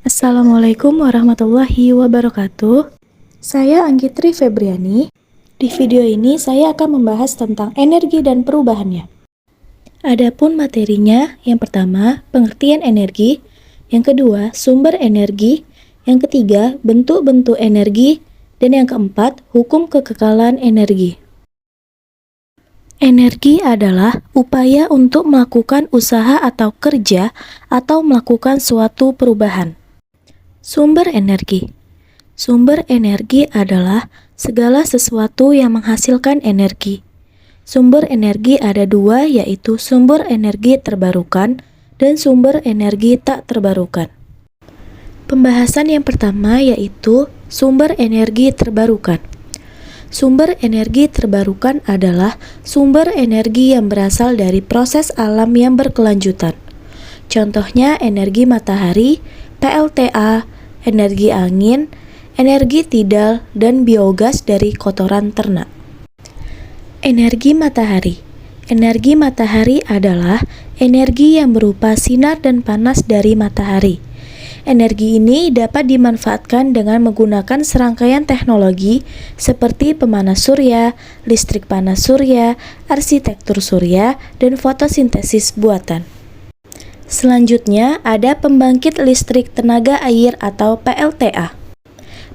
Assalamualaikum warahmatullahi wabarakatuh. Saya Anggitri Febriani. Di video ini saya akan membahas tentang energi dan perubahannya. Adapun materinya, yang pertama, pengertian energi, yang kedua, sumber energi, yang ketiga, bentuk-bentuk energi, dan yang keempat, hukum kekekalan energi. Energi adalah upaya untuk melakukan usaha atau kerja atau melakukan suatu perubahan. Sumber energi. Sumber energi adalah segala sesuatu yang menghasilkan energi. Sumber energi ada dua, yaitu sumber energi terbarukan dan sumber energi tak terbarukan. Pembahasan yang pertama yaitu sumber energi terbarukan. Sumber energi terbarukan adalah sumber energi yang berasal dari proses alam yang berkelanjutan. Contohnya energi matahari, PLTA, energi angin, energi tidal, dan biogas dari kotoran ternak. Energi matahari. Energi matahari adalah energi yang berupa sinar dan panas dari matahari. Energi ini dapat dimanfaatkan dengan menggunakan serangkaian teknologi seperti pemanas surya, listrik panas surya, arsitektur surya, dan fotosintesis buatan. Selanjutnya, ada pembangkit listrik tenaga air atau PLTA.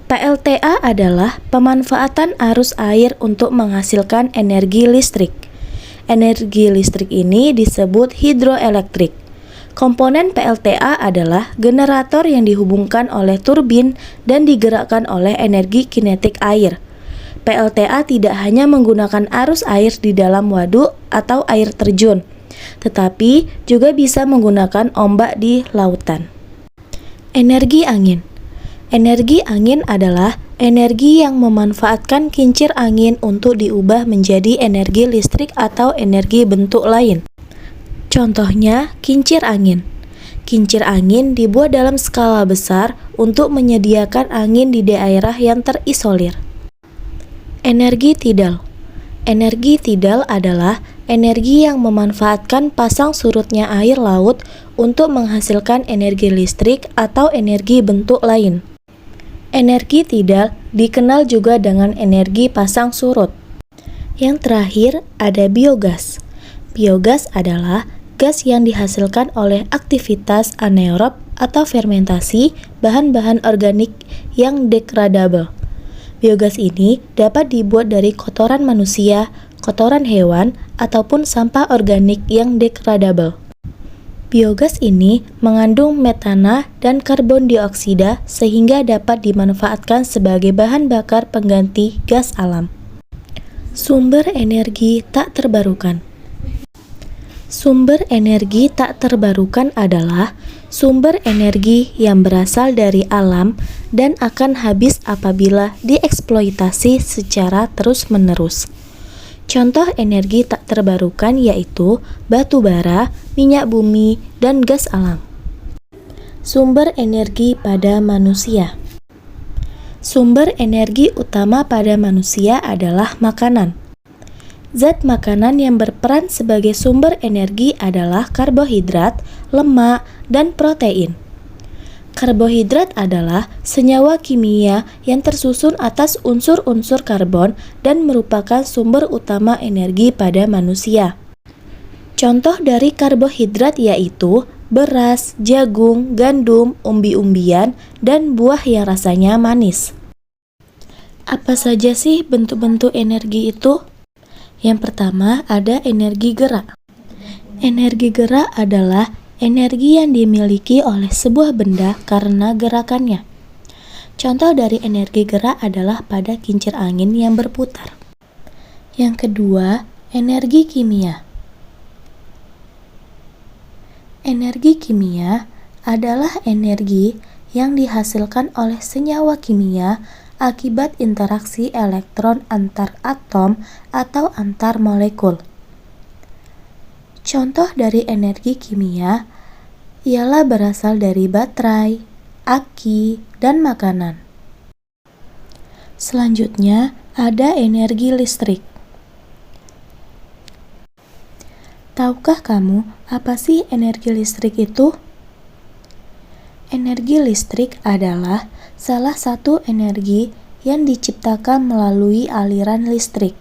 PLTA adalah pemanfaatan arus air untuk menghasilkan energi listrik. Energi listrik ini disebut hidroelektrik. Komponen PLTA adalah generator yang dihubungkan oleh turbin dan digerakkan oleh energi kinetik air. PLTA tidak hanya menggunakan arus air di dalam waduk atau air terjun, tetapi juga bisa menggunakan ombak di lautan. Energi angin. Energi angin adalah energi yang memanfaatkan kincir angin untuk diubah menjadi energi listrik atau energi bentuk lain. Contohnya, kincir angin. Kincir angin dibuat dalam skala besar untuk menyediakan angin di daerah yang terisolir. Energi tidal. Energi tidal adalah energi yang memanfaatkan pasang surutnya air laut untuk menghasilkan energi listrik atau energi bentuk lain. Energi tidal dikenal juga dengan energi pasang surut. Yang terakhir ada biogas. Biogas adalah gas yang dihasilkan oleh aktivitas anaerob atau fermentasi bahan-bahan organik yang degradable. Biogas ini dapat dibuat dari kotoran manusia, kotoran hewan, ataupun sampah organik yang degradable. Biogas ini mengandung metana dan karbon dioksida sehingga dapat dimanfaatkan sebagai bahan bakar pengganti gas alam. Sumber energi tak terbarukan. Sumber energi tak terbarukan adalah sumber energi yang berasal dari alam dan akan habis apabila dieksploitasi secara terus-menerus. Contoh energi tak terbarukan yaitu batu bara, minyak bumi, dan gas alam. Sumber energi pada manusia. Sumber energi utama pada manusia adalah makanan. Zat makanan yang berperan sebagai sumber energi adalah karbohidrat, lemak, dan protein. Karbohidrat adalah senyawa kimia yang tersusun atas unsur-unsur karbon dan merupakan sumber utama energi pada manusia. Contoh dari karbohidrat yaitu beras, jagung, gandum, umbi-umbian, dan buah yang rasanya manis. Apa saja sih bentuk-bentuk energi itu? Yang pertama ada energi gerak. Energi gerak adalah energi yang dimiliki oleh sebuah benda karena gerakannya. Contoh dari energi gerak adalah pada kincir angin yang berputar. Yang kedua, energi kimia. Energi kimia adalah energi yang dihasilkan oleh senyawa kimia akibat interaksi elektron antar atom atau antar molekul. Contoh dari energi kimia ialah berasal dari baterai, aki, dan makanan. Selanjutnya, ada energi listrik. Tahukah kamu apa sih energi listrik itu? Energi listrik adalah salah satu energi yang diciptakan melalui aliran listrik.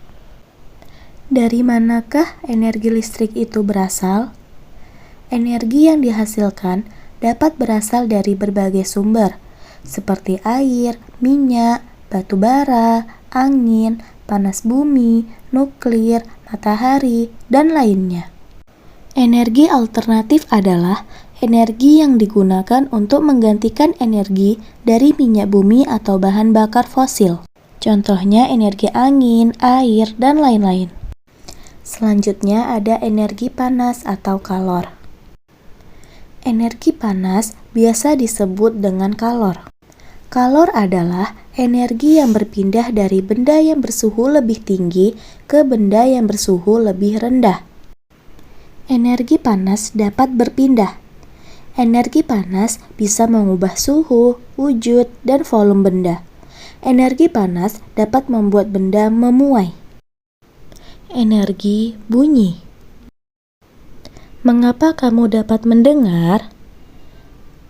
Dari manakah energi listrik itu berasal? Energi yang dihasilkan dapat berasal dari berbagai sumber, seperti air, minyak, batu bara, angin, panas bumi, nuklir, matahari, dan lainnya. Energi alternatif adalah energi yang digunakan untuk menggantikan energi dari minyak bumi atau bahan bakar fosil. Contohnya energi angin, air, dan lain-lain. Selanjutnya ada energi panas atau kalor. Energi panas biasa disebut dengan kalor. Kalor adalah energi yang berpindah dari benda yang bersuhu lebih tinggi ke benda yang bersuhu lebih rendah. Energi panas dapat berpindah. Energi panas bisa mengubah suhu, wujud, dan volume benda. Energi panas dapat membuat benda memuai. Energi bunyi. Mengapa kamu dapat mendengar?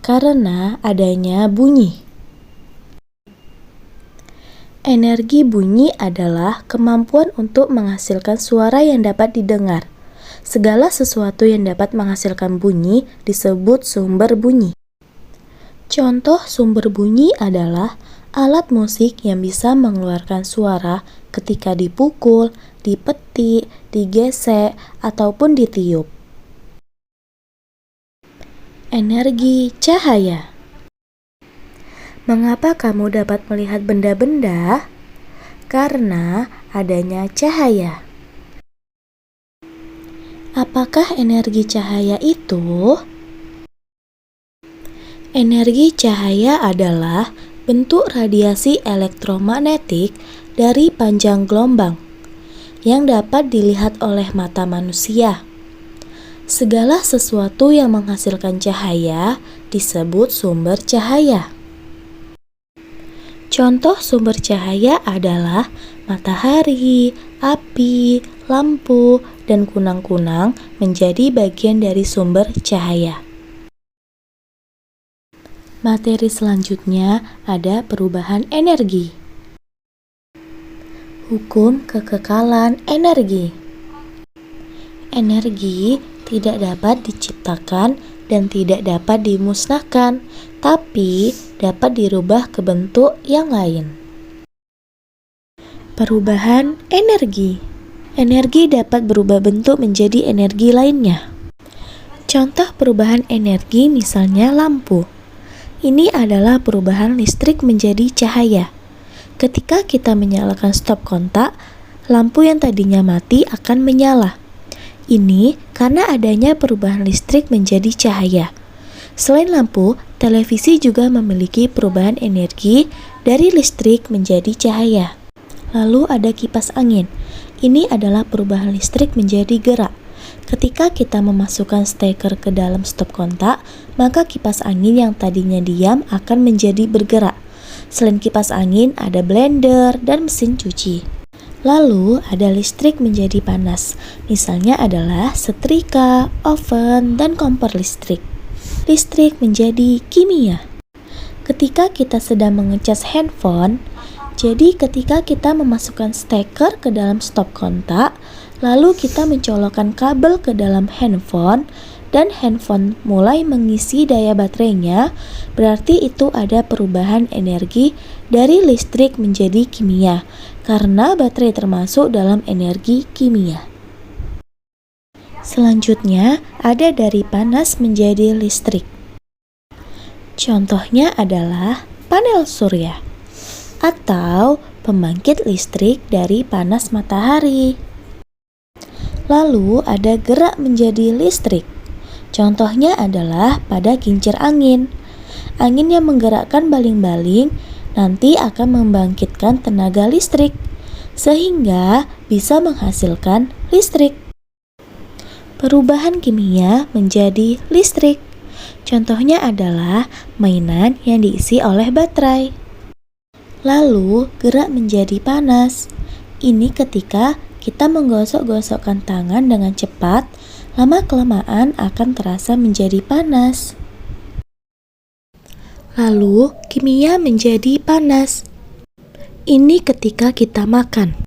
Karena adanya bunyi. Energi bunyi adalah kemampuan untuk menghasilkan suara yang dapat didengar. Segala sesuatu yang dapat menghasilkan bunyi disebut sumber bunyi. Contoh sumber bunyi adalah alat musik yang bisa mengeluarkan suara ketika dipukul, dipetik, digesek, ataupun ditiup. Energi cahaya. Mengapa kamu dapat melihat benda-benda? Karena adanya cahaya. Apakah energi cahaya itu? Energi cahaya adalah bentuk radiasi elektromagnetik dari panjang gelombang yang dapat dilihat oleh mata manusia. Segala sesuatu yang menghasilkan cahaya disebut sumber cahaya. Contoh sumber cahaya adalah matahari, api, lampu, dan kunang-kunang menjadi bagian dari sumber cahaya. Materi selanjutnya ada perubahan energi. Hukum kekekalan energi. Energi tidak dapat diciptakan dan tidak dapat dimusnahkan, tapi dapat dirubah ke bentuk yang lain. Perubahan energi. Energi dapat berubah bentuk menjadi energi lainnya. Contoh perubahan energi misalnya lampu. Ini adalah perubahan listrik menjadi cahaya. Ketika kita menyalakan stop kontak, lampu yang tadinya mati akan menyala. Ini karena adanya perubahan listrik menjadi cahaya. Selain lampu, televisi juga memiliki perubahan energi dari listrik menjadi cahaya. Lalu ada kipas angin. Ini adalah perubahan listrik menjadi gerak. Ketika kita memasukkan steker ke dalam stop kontak, maka kipas angin yang tadinya diam akan menjadi bergerak. Selain kipas angin, ada blender dan mesin cuci. Lalu ada listrik menjadi panas. Misalnya adalah setrika, oven, dan kompor listrik. Listrik menjadi kimia. Ketika kita sedang mengecas handphone, jadi ketika kita memasukkan steker ke dalam stop kontak, lalu kita mencolokkan kabel ke dalam handphone, dan handphone mulai mengisi daya baterainya, berarti itu ada perubahan energi dari listrik menjadi kimia, karena baterai termasuk dalam energi kimia. Selanjutnya, ada dari panas menjadi listrik. Contohnya adalah panel surya atau pembangkit listrik dari panas matahari. Lalu ada gerak menjadi listrik. Contohnya adalah pada kincir angin. Angin yang menggerakkan baling-baling nanti akan membangkitkan tenaga listrik, sehingga bisa menghasilkan listrik. perubahan kimia menjadi listrik. Contohnya adalah mainan yang diisi oleh baterai. Lalu, gerak menjadi panas. Ini ketika kita menggosok-gosokkan tangan dengan cepat, lama-kelamaan akan terasa menjadi panas. Lalu, kimia menjadi panas. Ini ketika kita makan.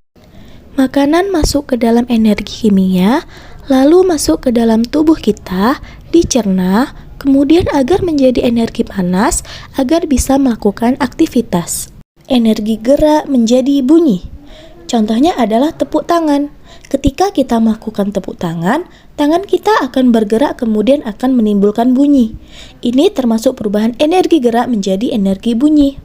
Makanan masuk ke dalam energi kimia, lalu masuk ke dalam tubuh kita, dicerna, kemudian agar menjadi energi panas agar bisa melakukan aktivitas. Energi gerak menjadi bunyi. Contohnya adalah tepuk tangan. Ketika kita melakukan tepuk tangan, tangan kita akan bergerak kemudian akan menimbulkan bunyi. Ini termasuk perubahan energi gerak menjadi energi bunyi.